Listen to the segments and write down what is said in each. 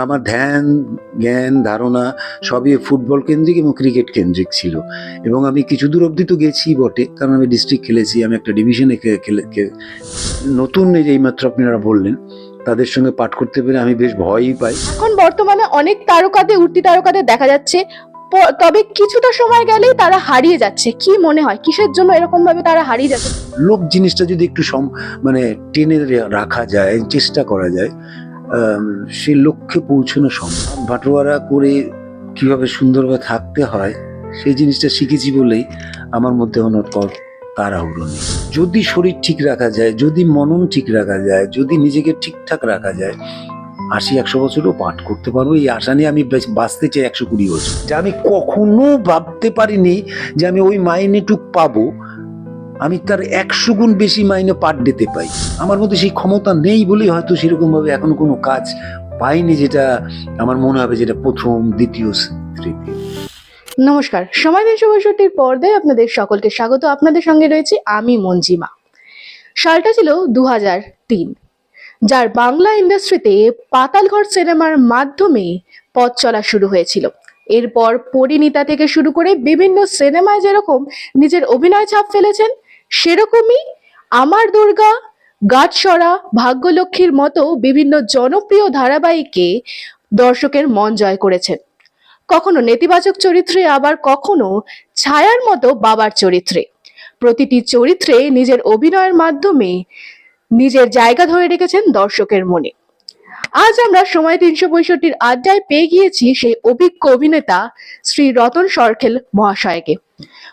আমার ধ্যান, জ্ঞান, ধারণা সবই ফুটবল কেন্দ্রিক এবং ক্রিকেট কেন্দ্রিক ছিল। এবং আমি কিছু দূর অবধি তো গেছি বটে, কারণ আমি ডিস্ট্রিক্ট খেলেছি, আমি একটা ডিভিশনে নতুন এই যে এইমাত্র আপনারা বললেন, তাদের সঙ্গে পাঠ করতে পেরে আমি বেশ ভয়ই পাই। এখন বর্তমানে অনেক তারকাদের, উঠতি তারকাদের দেখা যাচ্ছে, তবে কিছুটা সময় গেলেই তারা হারিয়ে যাচ্ছে। কি মনে হয় কিসের জন্য এরকম ভাবে তারা হারিয়ে যাচ্ছে? লোভ জিনিসটা যদি একটু মানে টেনে রাখা যায়, চেষ্টা করা যায়, সেই লক্ষ্যে পৌঁছানো সম্ভব। বাটোয়ারা করে কিভাবে সুন্দরভাবে থাকতে হয় সেই জিনিসটা শিখেছি বলেই আমার মধ্যে কোনো তাড়াহুড়ো নেই। যদি শরীর ঠিক রাখা যায়, যদি মনন ঠিক রাখা যায়, যদি নিজেকে ঠিকঠাক রাখা যায়, ৮০-১০০ বছরও পাঠ করতে পারবো, এই আশা নিয়ে আমি বাঁচতে চাই ১২০ বছর। যে আমি কখনো ভাবতে পারিনি যে আমি ওই মাইনেটুক পাবো, আমি তার ১০০ গুণ বেশি মাইনে পার ডেতে পাই। আমার মধ্যে সেই ক্ষমতা নেই বলেই হয়তো সেরকম ভাবে এখনো কোনো কাজ পাইনি, যেটা আমার মনে হবে যেটা প্রথম, দ্বিতীয়, তৃতীয়। নমস্কার, সময় ৩৬৫ পর্দায় আপনাদের সকলকে স্বাগত। আপনাদের সঙ্গে রয়েছে আমি মঞ্জিমা। সালটা ছিল ২০০৩, যার বাংলা ইন্ডাস্ট্রিতে পাতালঘর সিনেমার মাধ্যমে পথ চলা শুরু হয়েছিল। এরপর পরিণীতা থেকে শুরু করে বিভিন্ন সিনেমায় যেরকম নিজের অভিনয় ছাপ ফেলেছেন, সেরকমই আমার দুর্গা, গাঁটছড়া, ভাগ্যলক্ষ্মীর মতো বিভিন্ন জনপ্রিয় ধারাবাহিকে দর্শকের মন জয় করেছেন। কখনো নেতিবাচক চরিত্রে, আবার কখনো ছায়ার মতো বাবার চরিত্রে। প্রতিটি চরিত্রে নিজের অভিনয়ের মাধ্যমে নিজের জায়গা ধরে রেখেছেন দর্শকের মনে। আজ আমরা সময় ৩৬৫ আড্ডায় পেয়ে গিয়েছি সেই অভিজ্ঞ অভিনেতা শ্রী রতন সরখেল মহাশয়কে।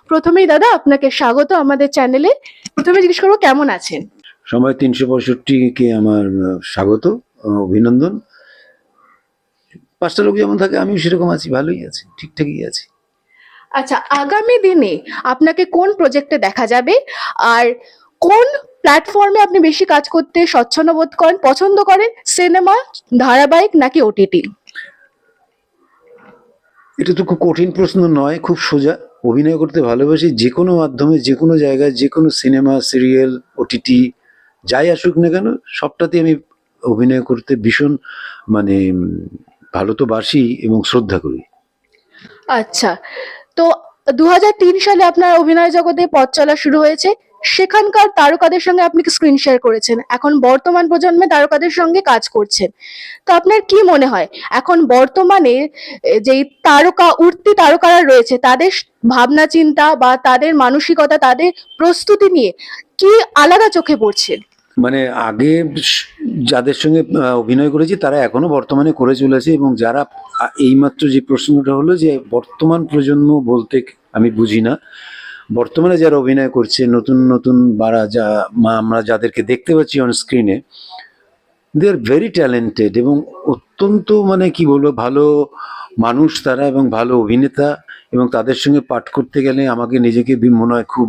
প্রথমেই দাদা আপনাকে স্বাগত আমাদের চ্যানেলে। প্রথমে জিজ্ঞেস করবো কেমন আছেন? সময় ৩৬৫-কে আমার স্বাগত, অভিনন্দন। ৫টা লোক যেমন থাকে আমিও সেরকম আছি, ভালোই আছি, ঠিকঠাকই আছি। আচ্ছা, আগামী দিনে আপনাকে কোন প্রজেক্টে দেখা যাবে, আর কোন প্ল্যাটফর্মে আপনি বেশি কাজ করতে স্বচ্ছন্দ বোধ করেন, পছন্দ করেন? সিনেমা, ধারাবাহিক নাকি ওটিটি? এটা তো খুব কঠিন প্রশ্ন নয়, খুব সোজা। অভিনয় করতে ভালোবাসি, যে কোনো মাধ্যমে, যে কোনো জায়গায়, যে কোনো সিনেমা, সিরিয়াল, ওটিটি, যাই আসুক না কেন, সবটাতে আমি অভিনয় করতে ভীষণ মানে ভালো তো বাসি এবং শ্রদ্ধা করি। আচ্ছা, তো ২০০৩ সালে আপনার অভিনয় জগতে পথ চলা শুরু হয়েছে। সেখানকার তারকাদের সঙ্গে আপনি স্ক্রিন শেয়ার করেছেন, এখন বর্তমান প্রজন্মে তারকাদের সঙ্গে কাজ করছেন। তো আপনার কি মনে হয় এখন বর্তমানে যেই তারকা, উঠতি তারকারা রয়েছে, তাদের ভাবনা চিন্তা বা তাদের মানসিকতা, তাদের প্রস্তুতি নিয়ে কি আলাদা চোখে পড়ছে? মানে আগে যাদের সঙ্গে অভিনয় করেছি তারা এখনো বর্তমানে করে চলেছে, এবং যারা এইমাত্র যে প্রশ্নটা হলো যে বর্তমান প্রজন্ম বলতে আমি বুঝি না, বর্তমানে যারা অভিনয় করছে নতুন নতুন আমরা যাদেরকে দেখতে পাচ্ছি অন স্ক্রিনে, দে আর ভেরি ট্যালেন্টেড এবং অত্যন্ত মানে কি বলবো ভালো মানুষ তারা, এবং ভালো অভিনেতা। এবং তাদের সঙ্গে পাঠ করতে গেলে আমাকে নিজেকে মনে হয় খুব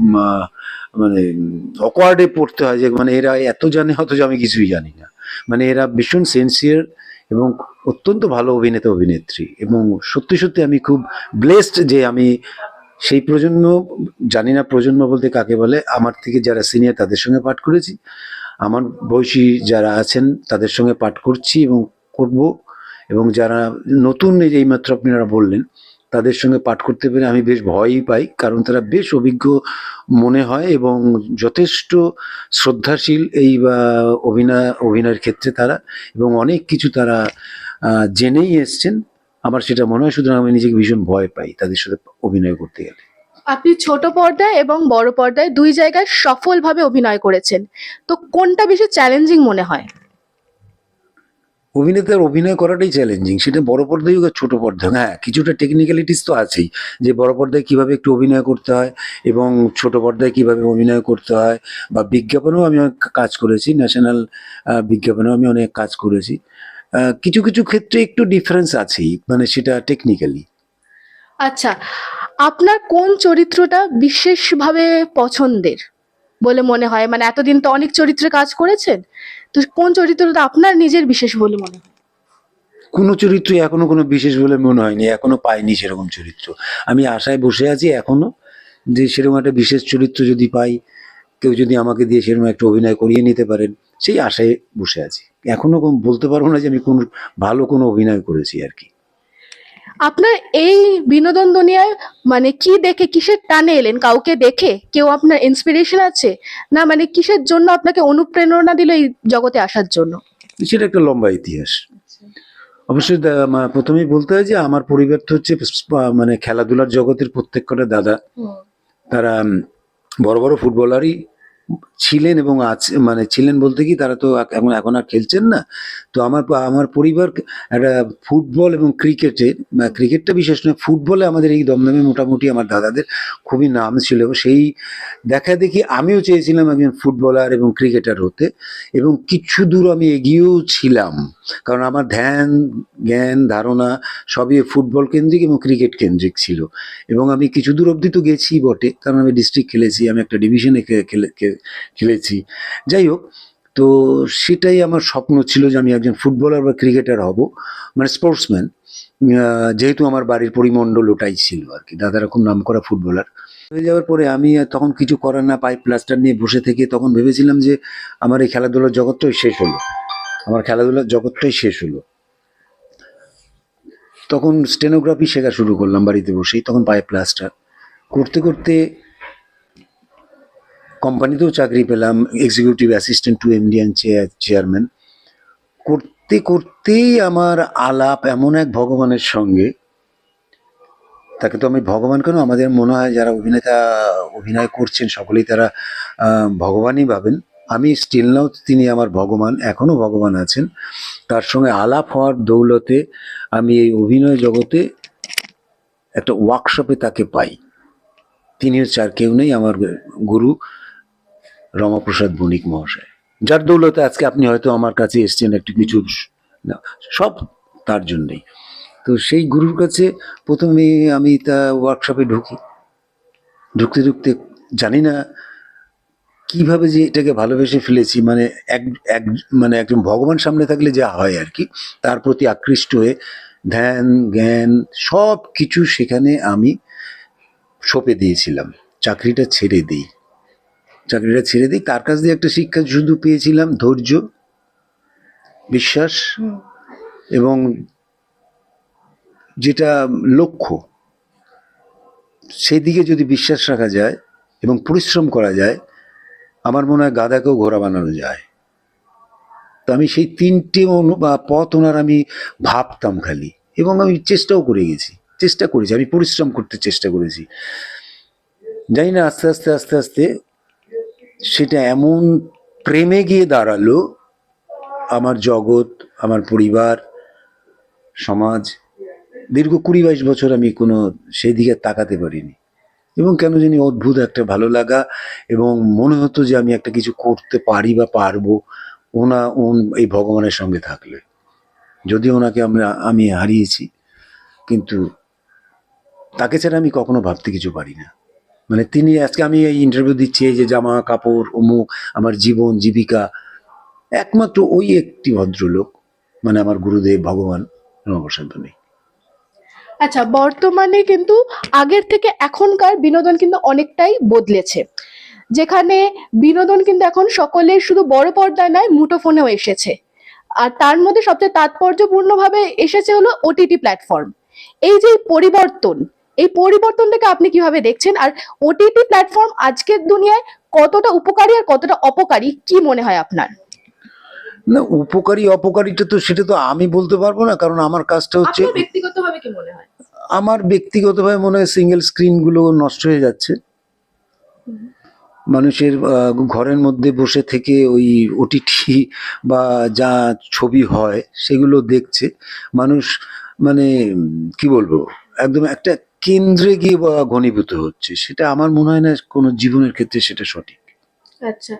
মানে অকওয়ার্ডে পড়তে হয়, যে মানে এরা এত জানে অথচ আমি কিছুই জানি না। মানে এরা ভীষণ সিনসিয়ার এবং অত্যন্ত ভালো অভিনেতা অভিনেত্রী, এবং সত্যি সত্যি আমি খুব ব্লেসড যে আমি সেই প্রজন্ম, জানি না প্রজন্ম বলতে কাকে বলে, আমার থেকে যারা সিনিয়র তাদের সঙ্গে পাঠ করেছি, আমার বয়সী যারা আছেন তাদের সঙ্গে পাঠ করছি এবং করব, এবং যারা নতুন এই যে এইমাত্র আপনারা বললেন তাদের সঙ্গে পাঠ করতে পেরে আমি বেশ ভয়ই পাই, কারণ তারা বেশ অভিজ্ঞ মনে হয় এবং যথেষ্ট শ্রদ্ধাশীল এই অভিনয়ের ক্ষেত্রে তারা, এবং অনেক কিছু তারা জেনেই এসছেন। আমার সেটা মনে হয়, সুতরাং আমি নিজেকে ভীষণ ভয় পাই তাদের সাথে অভিনয় করতে গেলে। আপনি ছোট পর্দায় এবং বড় পর্দায় দুই জায়গায় সফলভাবে অভিনয় করেছেন, তো কোনটা বেশি চ্যালেঞ্জিং মনে হয়? অভিনেতার অভিনয় করাটাই চ্যালেঞ্জিং, সেটা বড় পর্দায় হোক আর ছোট পর্দায়। হ্যাঁ, কিছুটা টেকনিক্যালিটিস তো আছেই, যে বড় পর্দায় কিভাবে একটু অভিনয় করতে হয় এবং ছোট পর্দায় কিভাবে অভিনয় করতে হয়, বা বিজ্ঞাপনেও আমি অনেক কাজ করেছি, ন্যাশনাল বিজ্ঞাপনেও আমি অনেক কাজ করেছি। কিছু কিছু ক্ষেত্রে একটু ডিফারেন্স আছেই, মানে সেটা টেকনিক্যালি। আচ্ছা, আপনার কোন চরিত্রটা বিশেষভাবে পছন্দের বলে মনে হয়? মানে এতদিন তো অনেক চরিত্রে কাজ করেছেন, তো কোন চরিত্রটা আপনার নিজের বিশেষ বলে মনে হয়? কোনো চরিত্রই এখনো কোনো বিশেষ বলে মনে হয়নি, এখনো পাইনি সেরকম চরিত্র। আমি আশায় বসে আছি এখনো, যে সেরকম একটা বিশেষ চরিত্র যদি পাই, কেউ যদি আমাকে দিয়ে সেরকম একটা অভিনয় করিয়ে নিতে পারেন, সেই আশায় বসে আছি। এখনো বলতে পারবো না যে আমি ভালো কোনো অভিনয় করেছি আর কি। আপনার এই বিনোদন দুনিয়ায় মানে কি দেখে, কিসের টানে এলেন? কাউকে দেখে, কেউ আপনার ইন্সপিরেশন আছে, না মানে কিসের জন্য আপনাকে অনুপ্রেরণা দিল এই জগতে আসার জন্য? সেটা একটা লম্বা ইতিহাস। অবশ্যই প্রথমেই বলতে হয় যে আমার পরিবার তো হচ্ছে মানে খেলাধুলার জগতের প্রত্যেক কটা দাদা, তারা বড় বড় ফুটবলারই ছিলেন এবং আছে, মানে ছিলেন বলতে কি তারা তো এখন এখন আর খেলছেন না। তো আমার পরিবার একটা ফুটবল এবং ক্রিকেটটা বিশেষ নয়, ফুটবলে আমাদের এই দমদমে মোটামুটি আমার দাদাদের খুবই নাম ছিল। সেই দেখা দেখি আমিও চেয়েছিলাম একজন ফুটবলার এবং ক্রিকেটার হতে, এবং কিছু দূর আমি এগিয়েও ছিলাম, কারণ আমার ধ্যান জ্ঞান ধারণা সবই ফুটবল কেন্দ্রিক এবং ক্রিকেট কেন্দ্রিক ছিল। এবং আমি কিছু দূর অবধি তো গেছি বটে, কারণ আমি ডিস্ট্রিক্ট খেলেছি, আমি একটা ডিভিশনে খেলেছি। যাই হোক, তো সেটাই আমার স্বপ্ন ছিল যে আমি একজন ফুটবলার বা ক্রিকেটার হব, মানে স্পোর্টসম্যান। যেহেতু আমার বাড়ির পরিমণ্ডল ওটাই ছিল আর কি, দাদারা খুব নাম করা ফুটবলার। হয়ে যাওয়ার পরে আমি আর তখন কিছু করার না, পাইপ প্লাস্টার নিয়ে বসে থেকে তখন ভেবেছিলাম যে আমার এই খেলাধুলার জগৎটাই শেষ হলো, আমার খেলাধুলার জগৎটাই শেষ হলো। তখন স্টেনোগ্রাফি শেখা শুরু করলাম বাড়িতে বসেই, তখন পাইপ প্লাস্টার করতে করতে কোম্পানিতেও চাকরি পেলাম, executive assistant two MD and chairman. করতে করতেই আমার আলাপ এমন এক ভগবানের সঙ্গে, তাকে তো আমি ভগবান কেন, আমাদের মনে হয় যারা অভিনয় করছেন সকলেই তারা ভগবানই ভাবেন। আমি স্টিল নাও তিনি আমার ভগবান, এখনও ভগবান আছেন। তার সঙ্গে আলাপ হওয়ার দৌলতে আমি এই অভিনয় জগতে একটা ওয়ার্কশপে তাকে পাই। তিনি হচ্ছে আর কেউ নেই, আমার গুরু রমাপ্রসাদ বণিক মহাশয়, যার দৌলতে আজকে আপনি হয়তো আমার কাছে এসছেন একটু কিছু, সব তার জন্যেই। তো সেই গুরুর কাছে প্রথমে আমি তা ওয়ার্কশপে ঢুকতে ঢুকতে জানি না কিভাবে যে এটাকে ভালোবেসে ফেলেছি, মানে মানে একজন ভগবান সামনে থাকলে যা হয় আর কি, তার প্রতি আকৃষ্ট হয়ে ধ্যান জ্ঞান সব কিছু সেখানে আমি সঁপে দিয়েছিলাম। চাকরিটা ছেড়ে দিই, তার কাছ দিয়ে একটা শিক্ষা শুধু পেয়েছিলাম, ধৈর্য, বিশ্বাস এবং যেটা লক্ষ্য সেই দিকে যদি বিশ্বাস রাখা যায় এবং পরিশ্রম করা যায়, আমার মনে হয় গাধাকেও ঘোড়া বানানো যায়। তো আমি সেই তিনটে পথ ওনার আমি ভাবতাম খালি, এবং আমি চেষ্টাও করেছি, আমি পরিশ্রম করতে চেষ্টা করেছি। জানি না আস্তে আস্তে আস্তে আস্তে সেটা এমন প্রেমে গিয়ে দাঁড়ালো, আমার জগৎ, আমার পরিবার, সমাজ, দীর্ঘ 20-22 বছর আমি কোনো সেই দিকে তাকাতে পারিনি, এবং কেন জানি অদ্ভুত একটা ভালো লাগা, এবং মনে হতো যে আমি একটা কিছু করতে পারি বা পারবো এই ভগবানের সঙ্গে থাকলে। যদিও ওনাকে আমি হারিয়েছি, কিন্তু তাকে ছাড়া আমি কখনো ভাবতে কিছু পারি না। মানে তিনি আজকে আমি এই ইন্টারভিউ দিচ্ছি, এই যে জামা কাপড় অমুক, আমার জীবন জীবিকা, একমাত্র ওই একটি ভদ্রলোক, মানে আমার গুরুদেব ভগবান রমাপ্রসাদ বণিক। আচ্ছা, বর্তমানে কিন্তু আগের থেকে এখনকার বিনোদন কিন্তু অনেকটাই বদলেছে, যেখানে বিনোদন কিন্তু এখন সকলের শুধু বড় পর্দায় নয়, মুঠোফোনেও এসেছে। আর তার মধ্যে সবচেয়ে তাৎপর্যপূর্ণভাবে এসেছে হলো ওটিটি প্ল্যাটফর্ম। এই যে এই পরিবর্তনটাকে আপনি কিভাবে দেখছেন? আর ওটিটি প্ল্যাটফর্ম আজকের দুনিয়ায় কতটা উপকারী আর কতটা অপকারী, কি মনে হয় আপনার? না, উপকারী অপকারীটা তো সেটা তো আমি বলতে পারবো না, কারণ আমার কাজটা হচ্ছে, আপনার ব্যক্তিগতভাবে কি মনে হয়? আমার ব্যক্তিগতভাবে মনে হয় সিঙ্গেল স্ক্রিনগুলো নষ্ট হয়ে যাচ্ছে। মানুষের ঘরের মধ্যে বসে থেকে ওই ওটিটি বা যা ছবি হয় সেগুলো দেখছে মানুষ, মানে কি বলবো, একদম একটা কেন্দ্রে গিয়ে ঘনীভূত হচ্ছে। সেটা আমার মনে হয় না কোনো জীবনের ক্ষেত্রে সেটা সঠিক। আচ্ছা,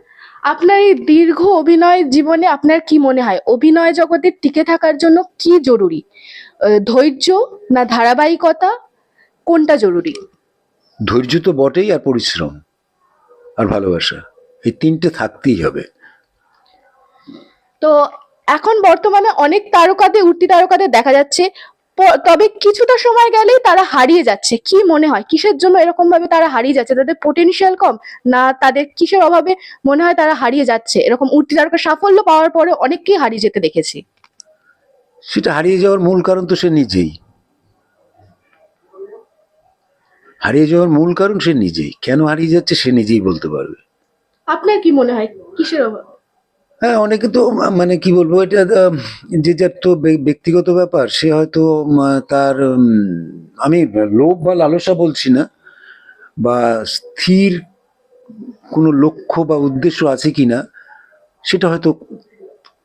আপনার এই দীর্ঘ অভিনয় জীবনে আপনার কি মনে হয় অভিনয় জগতে টিকে থাকার জন্য কি জরুরি? ধৈর্য না ধারাবাহিকতা, কোনটা জরুরি? ধৈর্য তো বটেই, আর পরিশ্রম আর ভালোবাসা, এই তিনটে থাকতেই হবে। তো এখন বর্তমানে অনেক উঠতি তারকাদের দেখা যাচ্ছে তবে কিছুটা সময় গেলেই তারা হারিয়ে যাচ্ছে। কি মনে হয় কিসের জন্য এরকম ভাবে তারা হারিয়ে যাচ্ছে? তাদের পোটেনশিয়াল কম, না তাদের কিসের অভাবে মনে হয় তারা হারিয়ে যাচ্ছে? এরকম উঠতি তারকা সাফল্য পাওয়ার পরে অনেককেই হারিয়ে যেতে দেখেছি। সেটা হারিয়ে যাওয়ার মূল কারণ তো সে নিজেই। হারিয়ে যাওয়ার মূল কারণ সে নিজেই। কেন হারিয়ে যাচ্ছে সে নিজেই বলতে পারবে। আপনার কি মনে হয় কিসের অভাবে? হ্যাঁ, অনেকে তো মানে কি বলবো, এটা যে যার তো ব্যক্তিগত ব্যাপার। সে হয়তো তার আমি লোভ বা লালসা বলছি না, বা স্থির কোনো লক্ষ্য বা উদ্দেশ্য আছে কিনা সেটা হয়তো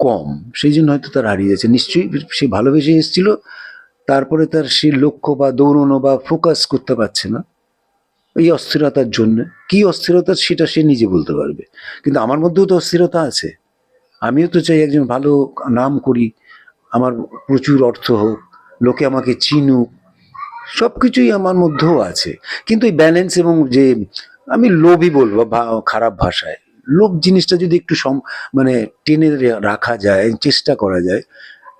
কম, সেই জন্য হয়তো তার হারিয়ে যাচ্ছে। নিশ্চয়ই সে ভালোবেসে এসেছিল, তারপরে তার সেই লক্ষ্য বা দৌড়নো বা ফোকাস করতে পারছে না এই অস্থিরতার জন্য। কি অস্থিরতা সেটা সে নিজে বলতে পারবে। কিন্তু আমার মধ্যেও তো অস্থিরতা আছে। আমিও তো চাই একজন ভালো নাম করি, আমার প্রচুর অর্থ হোক, লোকে আমাকে চিনুক, সব কিছুই আমার মধ্যেও আছে। কিন্তু এই ব্যালেন্স এবং যে আমি লোভই বলবো খারাপ ভাষায়, লোভ জিনিসটা যদি একটু মানে টেনে রাখা যায়, চেষ্টা করা যায়,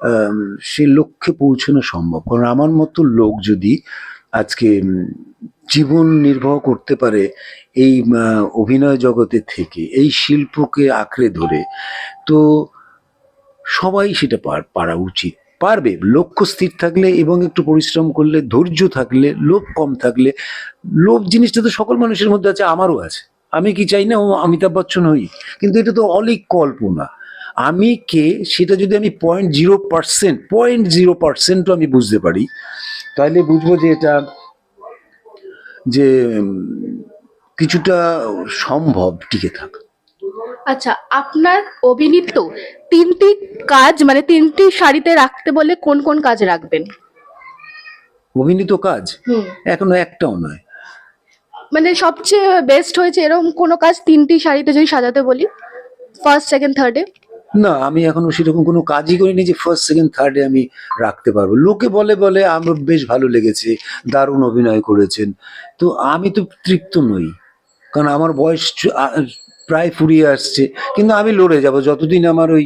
আম, সে লক্ষ্যে পৌঁছানো সম্ভব। কারণ আমার মতো লোক যদি আজকে জীবন নির্বাহ করতে পারে এই অভিনয় জগতে থেকে, এই শিল্পকে আঁকড়ে ধরে, তো সবাই সেটা পারা উচিত। পারবে, লক্ষ্য স্থির থাকলে এবং একটু পরিশ্রম করলে, ধৈর্য থাকলে, লোভ কম থাকলে। লোভ জিনিসটা তো সকল মানুষের মধ্যে আছে, আমারও আছে। আমি কি চাই না ও অমিতাভ বচ্চন হই? কিন্তু এটা তো অলিক কল্পনা। আমি কে সেটা যদি আমি 0.0%ও আমি বুঝতে পারি, তাহলে বুঝবো যে এটা যে কিছুটা সম্ভব টিকে থাকা। আচ্ছা, আপনার অভিনীত তিনটি কাজ মানে তিনটি সারিতে রাখতে বলে কোন কোন কাজ রাখবেন? অভিনীত কাজ হুম। এখনো একটাও নয়। মানে সবচেয়ে বেস্ট হয়েছে এরকম কোনো কাজ তিনটি সারিতে যদি সাজাতে বলি, ফার্স্ট সেকেন্ড থার্ডে? না, আমি এখনো সেরকম কোনো কাজই করিনি যে ফার্স্ট সেকেন্ড থার্ডে আমি রাখতে পারবো। লোকে বলে বলে আমার বেশ ভালো লেগেছে, দারুণ অভিনয় করেছেন, তো আমি তো তৃপ্ত নই। কারণ আমার বয়স প্রায় ফুরিয়ে আসছে। কিন্তু আমি লড়ে যাব যতদিন আমার ওই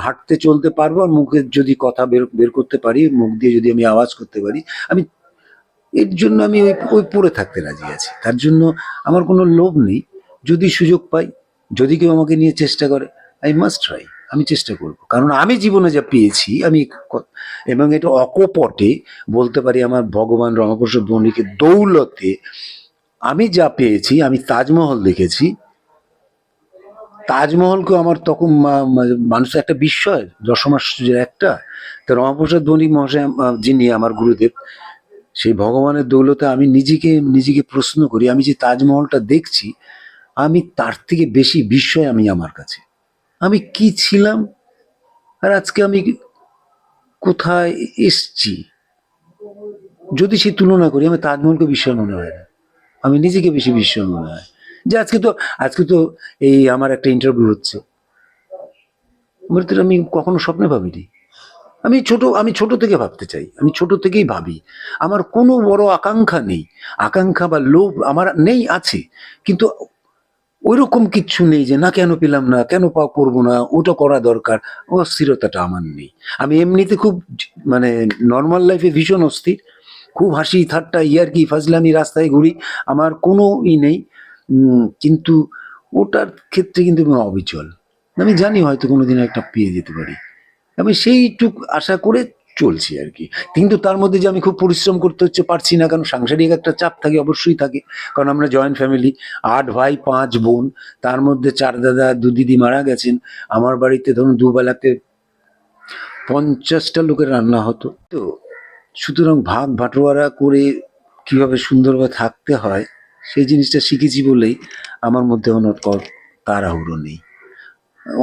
হাঁটতে চলতে পারবো, আর মুখে যদি কথা বের বের করতে পারি, মুখ দিয়ে যদি আমি আওয়াজ করতে পারি, আমি এর জন্য আমি ওই ওই পড়ে থাকতে রাজি আছি। তার জন্য আমার কোনো লোভ নেই। যদি সুযোগ পাই, যদি কেউ আমাকে নিয়ে চেষ্টা করে, আই মাস্ট ট্রাই। আমি চেষ্টা করব, কারণ আমি জীবনে যা পেয়েছি, আমি এবং এটা অকপটে বলতে পারি, আমার ভগবান রমাপ্রসাদ বণিকের দৌলতে আমি যা পেয়েছি। আমি তাজমহল দেখেছি, তাজমহলকেও আমার তখন মানুষের একটা বিস্ময়, দশমাশ্চর্যের একটা। তো রমাপ্রসাদ বণিক মহাশয় যিনি আমার গুরুদেব, সেই ভগবানের দৌলতে আমি নিজেকে নিজেকে প্রশ্ন করি, আমি যে তাজমহলটা দেখছি, আমি তার থেকে বেশি বিস্ময় আমি আমার কাছে। আমি কি ছিলাম, আর আজকে আমি কোথায় এসছি, যদি সে তুলনা করি, আমি তাজমহলকে বিস্ময় মনে হয় না, আমি নিজেকে বেশি বিস্ময় মনে হয়। যে আজকে তো এই আমার একটা ইন্টারভিউ হচ্ছে, আমার তো আমি কখনো স্বপ্নে ভাবিনি। আমি ছোট থেকে ভাবতে চাই, আমি ছোট থেকেই ভাবি। আমার কোনো বড় আকাঙ্ক্ষা নেই। আকাঙ্ক্ষা বা লোভ আমার নেই, আছে, কিন্তু ওইরকম কিচ্ছু নেই যে না কেন পেলাম না, কেন করবো না, ওটা করা দরকার। অস্থিরতাটা আমার নেই। আমি এমনিতে খুব মানে নর্মাল লাইফে ভীষণ অস্থির, খুব হাসি ঠাট্টা ইয়ার্কি ফাজলামি, রাস্তায় ঘুরি, আমার কোনো নেই। কিন্তু ওটার ক্ষেত্রে কিন্তু আমি অবিচল। আমি জানি হয়তো কোনোদিন একটা পেয়ে যেতে পারি, আমি সেইটুক আশা করে চলছি আর কি। কিন্তু তার মধ্যে যে আমি খুব পরিশ্রম করতে হচ্ছে, পারছি না, কারণ সাংসারিক একটা চাপ থাকে, অবশ্যই থাকে। কারণ আমরা জয়েন্ট ফ্যামিলি, 8 ভাই 5 বোন, তার মধ্যে 4 দাদা 2 দিদি মারা গেছেন। আমার বাড়িতে ধরুন দুবেলাতে 50টা লোকের রান্না হতো। তো সুতরাং ভাগ বাটোয়ারা করে কিভাবে সুন্দরভাবে থাকতে হয়, সেই জিনিসটা শিখেছি বলেই আমার মধ্যে কোনো তাড়াহুড়ো নেই।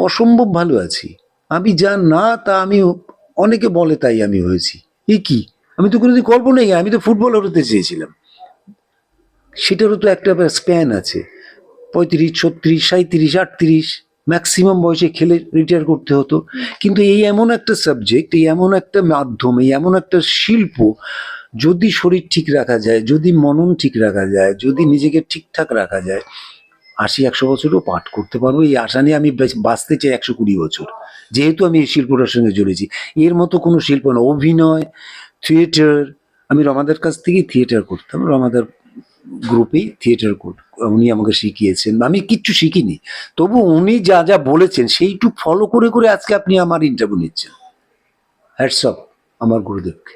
অসম্ভব ভালো আছি। আমি যা না তা আমি, অনেকে বলে তাই আমি হয়েছি। এ কি, আমি তো কোনোদিন কল্পনাই, আমি তো ফুটবলার হতে চেয়েছিলাম। সেটারও তো একটা স্প্যান আছে, 35 36 37 38, ম্যাক্সিমাম বয়সে খেলে রিটায়ার করতে হতো। কিন্তু এই এমন একটা সাবজেক্ট, এই এমন একটা মাধ্যম, এই এমন একটা শিল্প, যদি শরীর ঠিক রাখা যায়, যদি মনন ঠিক রাখা যায়, যদি নিজেকে ঠিকঠাক রাখা যায়, 80 100 বছরও পাঠ করতে পারবো। এই আশা নিয়ে আমি বাঁচতে চাই 120 বছর, যেহেতু আমি এই শিল্পটার সঙ্গে জড়েছি। এর মতো কোনো শিল্প না, অভিনয় থিয়েটার, আমি রমাদার কাছ থেকেই থিয়েটার করতাম, রমাদার গ্রুপেই থিয়েটার উনি আমাকে শিখিয়েছেন, আমি কিচ্ছু শিখিনি, তবু উনি যা যা বলেছেন সেইটুক ফলো করে করে আজকে আপনি আমার ইন্টারভিউ নিচ্ছেন। হ্যাটস অফ আমার গুরুদেবকে।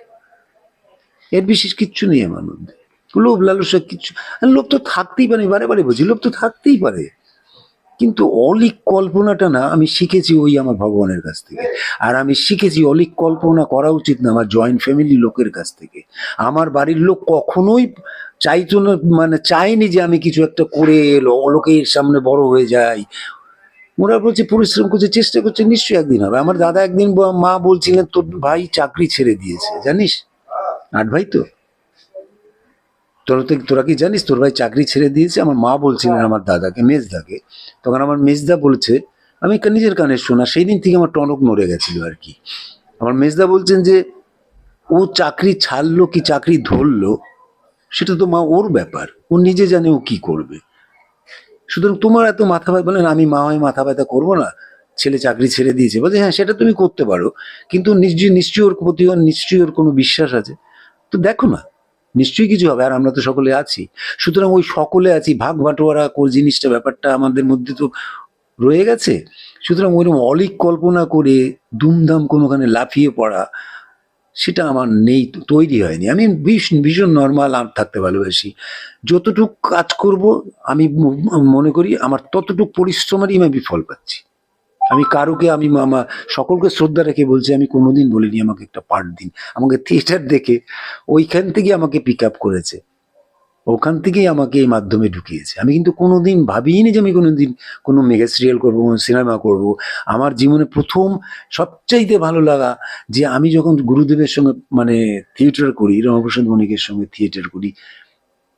এর বিশেষ কিচ্ছু নেই আমার মধ্যে, লোভ লালসা কিচ্ছু। আর লোভ তো থাকতেই পারে, বারে বারে বলছি লোভ তো থাকতেই পারে, কিন্তু অলিক কল্পনাটা না আমি শিখেছি ওই আমার ভগবানের কাছ থেকে। আর আমি শিখেছি অলিক কল্পনা করা উচিত না আমার জয়েন্ট ফ্যামিলি লোকের কাছ থেকে। আমার বাড়ির লোক কখনোই চাইতো না, মানে চায়নি যে আমি কিছু একটা করে লোকের সামনে বড় হয়ে যাই। ওরা বলছে পরিশ্রম করছে, চেষ্টা করছে, নিশ্চয়ই একদিন হবে। আমার দাদা একদিন মা বলছিলেন তোর ভাই চাকরি ছেড়ে দিয়েছে, জানিস? 8 ভাই তো, তোরা কি জানিস তোর ভাই চাকরি ছেড়ে দিয়েছে? আমার মা বলছিলেন আমার দাদাকে, মেজদাকে। তখন আমার মেজদা বলছে, আমি নিজের কানে শোনা, সেই দিন থেকে আমার টনক নড়ে গেছিল আর কি। আমার মেজদা বলছেন যে ও চাকরি ছাড়লো কি চাকরি ধরলো সেটা তো মা ওর ব্যাপার, ও নিজে জানে ও কি করবে। সুতরাং তোমার এত মাথা ব্যথা, বলেন আমি মা হয়ে মাথা ব্যথা করবো না, ছেলে চাকরি ছেড়ে দিয়েছে, বলছে হ্যাঁ সেটা তুমি করতে পারো, কিন্তু নিশ্চয়ই ওর প্রতি নিশ্চয়ই ওর কোনো বিশ্বাস আছে, তো দেখো না নিশ্চয়ই কিছু হবে। আর আমরা তো সকলে আছি, সুতরাং ওই সকলে আছি, ভাগ বাটোয়ারা জিনিসটা ব্যাপারটা আমাদের মধ্যে তো রয়ে গেছে। সুতরাং ওইরকম অলিক কল্পনা করে দুমদাম কোনোখানে লাফিয়ে পড়া সেটা আমার নেই, তৈরি হয়নি। আমি ভীষণ নর্মাল থাকতে ভালোবাসি। যতটুক কাজ করব আমি মনে করি আমার ততটুক পরিশ্রমেরই আমি ফল পাচ্ছি। আমি কারুকে, আমি আমার সকলকে শ্রদ্ধা রেখে বলছি, আমি কোনোদিন বলিনি আমাকে একটা পার্ট দিন। আমাকে থিয়েটার দেখে ওইখান থেকে আমাকে পিক আপ করেছে, ওখান থেকেই আমাকে এই মাধ্যমে ঢুকিয়েছে। আমি কিন্তু কোনোদিন ভাবিনি যে আমি কোনোদিন কোনো মেগা সিরিয়াল করবো, কোনো সিনেমা করব। আমার জীবনে প্রথম সবচাইতে ভালো লাগা যে আমি যখন গুরুদেবের সঙ্গে মানে থিয়েটার করি, রমাপ্রসাদ মণিকের সঙ্গে থিয়েটার করি,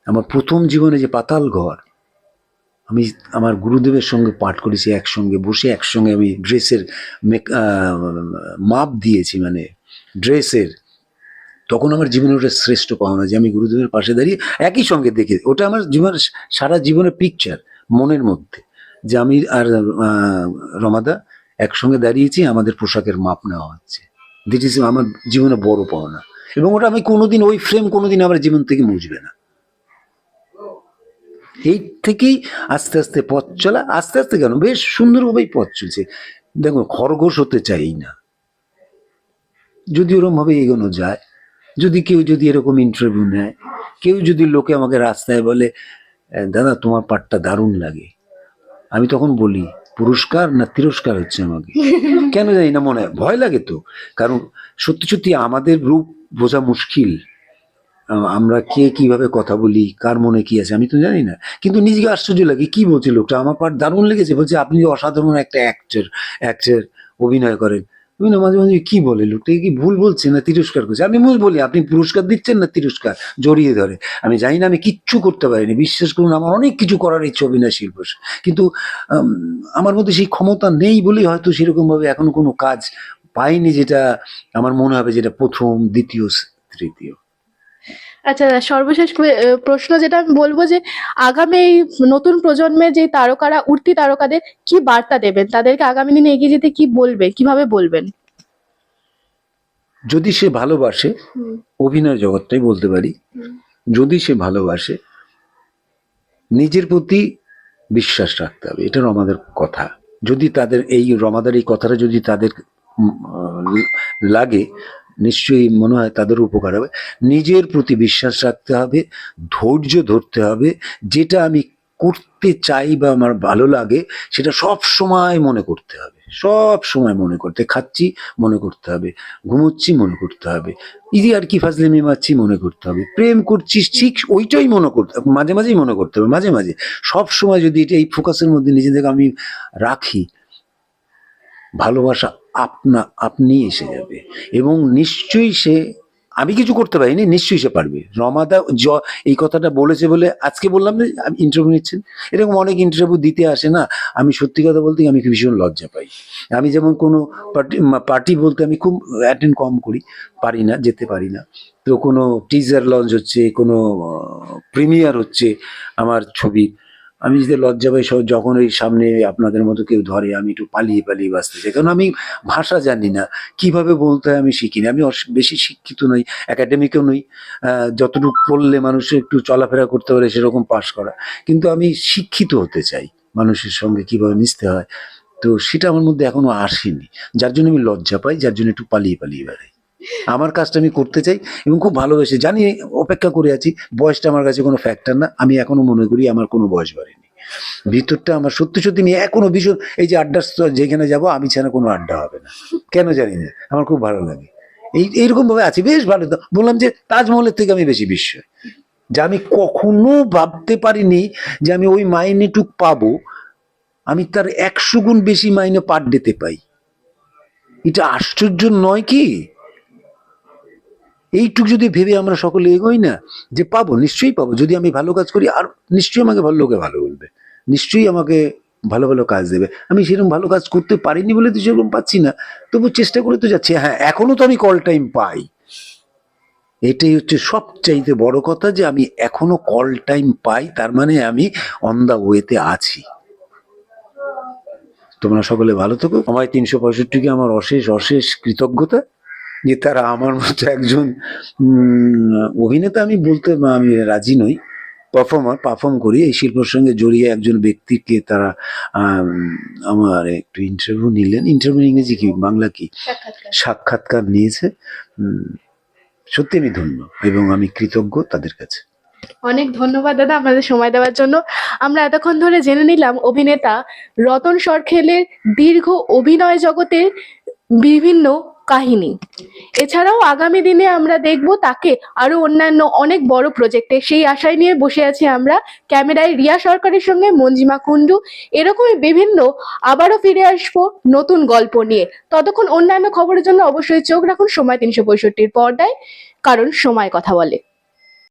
আমার প্রথম জীবনে যে পাতাল ঘর, আমি আমার গুরুদেবের সঙ্গে পাঠ করেছি, একসঙ্গে বসে একসঙ্গে আমি ড্রেসের মাপ দিয়েছি, মানে ড্রেসের। তখন আমার জীবনের ওটা শ্রেষ্ঠ পাওনা যে আমি গুরুদেবের পাশে দাঁড়িয়ে একই সঙ্গে দেখে, ওটা আমার জীবন সারা জীবনের পিকচার মনের মধ্যে, যে আমি আর রমাদা একসঙ্গে দাঁড়িয়েছি, আমাদের পোশাকের মাপ নেওয়া হচ্ছে। দিট ইজ আমার জীবনে বড় পাওনা, এবং ওটা আমি কোনোদিন ওই ফ্রেম কোনোদিন আমার জীবন থেকে মুছবে না। এই থেকেই আস্তে আস্তে পথ চলা, আস্তে আস্তে কেন বেশ সুন্দরভাবেই পথ চলছে। দেখো খরগোশ হতে চাই না, যদি ওরকম ভাবে এগোনো যায়, যদি কেউ যদি এরকম ইন্টারভিউ নেয়, কেউ যদি লোকে আমাকে রাস্তায় বলে দাদা তোমার পাঠটা দারুণ লাগে, আমি তখন বলি পুরস্কার না তিরস্কার হচ্ছে আমাকে, কেন জানি না মনে হয় ভয় লাগে তো। কারণ সত্যি সত্যি আমাদের রূপ বোঝা মুশকিল, আমরা কে কিভাবে কথা বলি, কার মনে কি আছে আমি তো জানি না, কিন্তু নিজেকে আশ্চর্য লাগে, কি বলছে লোকটা, আমার পাঠ দারুণ লেগেছে, বলছে আপনি অসাধারণ একটা অ্যাক্টর অভিনয় করেন। আমি না মাঝে মাঝে কি বলে লোকটাকে, কি ভুল বলছে না তিরস্কার করছে? আমি বলি আপনি পুরস্কার দিচ্ছেন না তিরস্কার, জড়িয়ে ধরে। আমি জানি না, আমি কিচ্ছু করতে পারিনি, বিশ্বাস করুন আমার অনেক কিছু করার ইচ্ছে অভিনয় শিল্প, কিন্তু আমার মধ্যে সেই ক্ষমতা নেই বলেই হয়তো সেরকম ভাবে এখনো কোনো কাজ পাইনি যেটা আমার মনে হবে যেটা প্রথম, দ্বিতীয়, তৃতীয়। আচ্ছা, সর্বশেষ প্রশ্ন যেটা আমি বলবো যে আগামী এই নতুন প্রজন্মের যে তারকারা, উঠতি তারকাদের কি বার্তা দেবেন? তাদেরকে আগামী দিনে এগিয়ে যেতে কি বলবেন, কিভাবে বলবেন? যদি সে ভালোবাসে, অভিনয় জগৎটাই বলতে পারি, যদি সে ভালোবাসে, নিজের প্রতি বিশ্বাস রাখতে হবে, এটা আমাদের কথা। যদি তাদের এই রমাদার এই কথাটা যদি তাদের লাগে, নিশ্চয়ই মনে হয় তাদের উপকার হবে। নিজের প্রতি বিশ্বাস রাখতে হবে, ধৈর্য ধরতে হবে, যেটা আমি করতে চাই বা আমার ভালো লাগে সেটা সব সময় মনে করতে হবে, সব সময় মনে করতে, খাচ্ছি মনে করতে হবে, ঘুমোচ্ছি মনে করতে হবে, ইদি আর কি ফাজলামি মারছি মনে করতে হবে, প্রেম করছিস ঠিক ওইটাই মনে করতে, মাঝে মাঝেই মনে করতে হবে, মাঝে মাঝে, সব সময় যদি এটা এই ফোকাসের মধ্যে নিজেদেরকে আমি রাখি, ভালোবাসা আপনি এসে যাবে। এবং নিশ্চয়ই সে, আমি কিছু করতে পারিনি, নিশ্চয়ই সে পারবে। রমাদা এই কথাটা বলেছে বলে আজকে বললাম যে আমি ইন্টারভিউ নিচ্ছেন, এরকম অনেক ইন্টারভিউ দিতে আসে না, আমি সত্যি কথা বলতে আমি ভীষণ লজ্জা পাই। আমি যেমন কোনো পার্টি বলতে আমি খুব অ্যাটেন্ড কম করি, পারি না, যেতে পারি না। তো কোনো টিজার লঞ্চ হচ্ছে, কোনো প্রিমিয়ার হচ্ছে আমার ছবির, আমি যদি লজ্জা পাই যখন ওই সামনে আপনাদের মতো কেউ ধরে আমি একটু পালিয়ে পালিয়ে বাঁচতে চাই, কারণ আমি ভাষা জানি না, কিভাবে বলতে হয় আমি শিখিনি। আমি বেশি শিক্ষিত নই, একাডেমিকও নই, যতটুকু পড়লে মানুষ একটু চলাফেরা করতে পারে সেরকম পাশ করা, কিন্তু আমি শিক্ষিত হতে চাই মানুষের সঙ্গে কিভাবে মিশতে হয়। তো সেটা আমার মধ্যে এখনো আসেনি, যার জন্য আমি লজ্জা পাই, যার জন্য একটু পালিয়ে পালিয়ে বেড়াই। আমার কাজটা আমি করতে চাই এবং খুব ভালোবেসে, জানি অপেক্ষা করে আছি। বয়সটা আমার কাছে কোনো ফ্যাক্টর না, আমি এখনো মনে করি আমার কোনো বয়স বাড়েনি। ভিতরটা আমার সত্যি সত্যি নিয়ে এখনো ভীষণ, এই যে আড্ডা যেখানে যাব আমি ছাড়া কোনো আড্ডা হবে না, কেন জানি না, আমার খুব ভালো লাগে। এইরকম ভাবে আছি, বেশ ভালো। তো বললাম যে তাজমহলের থেকে আমি বেশি বিস্ময়, যে আমি কখনো ভাবতে পারিনি যে আমি ওই মাইনেটুক পাবো, আমি তার 100 গুণ বেশি মাইনে পার ডেতে পাই। এটা আশ্চর্য নয় কি? এইটুক যদি ভেবে আমরা সকলে এগোই না, যে পাবো, নিশ্চয়ই পাবো, যদি আমি ভালো কাজ করি, আর নিশ্চয়ই আমাকে ভালো লোকে ভালো বলবে, নিশ্চয়ই আমাকে ভালো ভালো কাজ দেবে। আমি সেরকম ভালো কাজ করতে পারিনি বলে তো সেরকম পাচ্ছি না, তবু চেষ্টা করে তো যাচ্ছি। হ্যাঁ, এখনো তো আমি কল টাইম পাই, এটাই হচ্ছে সবচাইতে বড় কথা, যে আমি এখনো কল টাইম পাই, তার মানে আমি অন দা ওয়েতে আছি। তোমরা সকলে ভালো থাকো। আমার 365-কে আমার অশেষ অশেষ কৃতজ্ঞতা, যে তারা আমার মতো একজন অভিনেতা, আমি বলতে আমি রাজি নই, পারফর্ম করি, এই শিল্পের সঙ্গে জড়িয়ে একজন ব্যক্তিকে তারা আমার একটু ইন্টারভিউ ইংরেজি কি বাংলা কি সাক্ষাৎকার নিয়েছে। সত্যি আমি ধন্য এবং আমি কৃতজ্ঞ তাদের কাছে। অনেক ধন্যবাদ দাদা আপনাদের সময় দেওয়ার জন্য। আমরা এতক্ষণ ধরে জেনে নিলাম অভিনেতা রতন সরখেলের দীর্ঘ অভিনয় জগতের বিভিন্ন কাহিনী। এছাড়াও আগামী দিনে আমরা দেখব তাকে আরো অন্যান্য অনেক বড় প্রজেক্টে, সেই আশায় নিয়ে বসে আছি আমরা। ক্যামেরায় রিয়া সরকারের সঙ্গে মঞ্জিমা কুণ্ডু। এরকমই বিভিন্ন আবারও ফিরে আসবো নতুন গল্প নিয়ে। ততক্ষণ অন্যান্য খবরের জন্য অবশ্যই চোখ রাখুন সময় 365-র পর্দায়, কারণ সময় কথা বলে।